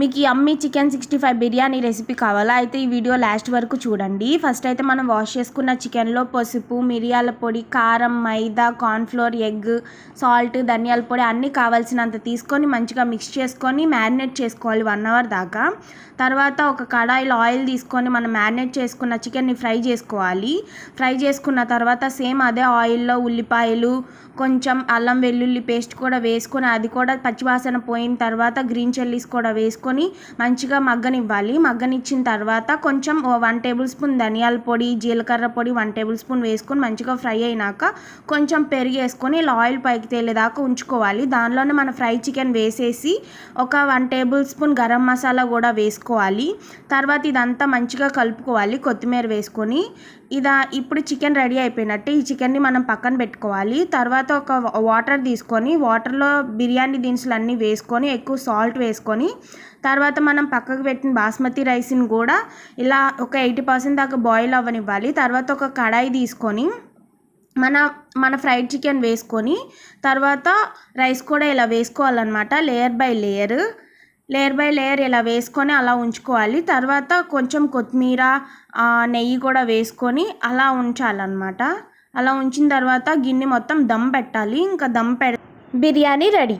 మీకు యమ్మీ chicken 65 biryani recipe కావాలా అయితే ఈ వీడియో లాస్ట్ వరకు చూడండి. ఫస్ట్ అయితే మనం వాష్ చేసుకున్న చికెన్లో పసుపు, మిరియాల పొడి, కారం, మైదా, కార్న్ఫ్లోర్, ఎగ్, సాల్ట్, ధనియాల పొడి అన్నీ కావాల్సినంత తీసుకొని మంచిగా మిక్స్ చేసుకొని మ్యారినేట్ చేసుకోవాలి 1 అవర్ దాకా. తర్వాత ఒక కడాయిలో ఆయిల్ తీసుకొని మనం మ్యారినేట్ చేసుకున్న చికెన్ని ఫ్రై చేసుకోవాలి. ఫ్రై చేసుకున్న తర్వాత సేమ్ అదే ఆయిల్లో ఉల్లిపాయలు, కొంచెం అల్లం వెల్లుల్లి పేస్ట్ కూడా వేసుకొని అది కూడా పచ్చివాసన పోయిన తర్వాత గ్రీన్ చిల్లీస్ కూడా వేసుకొని మంచిగా మగ్గనివ్వాలి. మగ్గనిచ్చిన తర్వాత కొంచెం 1 టేబుల్ స్పూన్ ధనియాల పొడి, జీలకర్ర పొడి 1 టేబుల్ స్పూన్ వేసుకొని మంచిగా ఫ్రై అయినాక కొంచెం పెరుగు వేసుకొని ఇలా ఆయిల్ పైకి తేలేదాకా ఉంచుకోవాలి. దానిలోనే మన ఫ్రై చికెన్ వేసేసి ఒక 1 టేబుల్ స్పూన్ గరం మసాలా కూడా వేసుకోవాలి. తర్వాత ఇదంతా మంచిగా కలుపుకోవాలి కొత్తిమీర వేసుకొని. ఇప్పుడు చికెన్ రెడీ అయిపోయినట్టు. ఈ చికెన్ని మనం పక్కన పెట్టుకోవాలి. తర్వాత ఒక వాటర్ తీసుకొని వాటర్లో బిర్యానీ దినుసులు అన్నీ వేసుకొని ఎక్కువ సాల్ట్ వేసుకొని తర్వాత మనం పక్కకు పెట్టిన బాస్మతి రైస్ని కూడా ఇలా ఒక 80% దాకా బాయిల్ అవ్వనివ్వాలి. తర్వాత ఒక కడాయి తీసుకొని మన ఫ్రైడ్ చికెన్ వేసుకొని తర్వాత రైస్ కూడా ఇలా వేసుకోవాలన్నమాట. లేయర్ బై లేయర్ ఇలా వేసుకొని అలా ఉంచుకోవాలి. తర్వాత కొంచెం కొత్తిమీర, నెయ్యి కూడా వేసుకొని అలా ఉంచాలన్నమాట. అలా ఉంచిన తర్వాత గిన్నె మొత్తం దమ్ పెట్టాలి. ఇంకా బిర్యానీ రెడీ.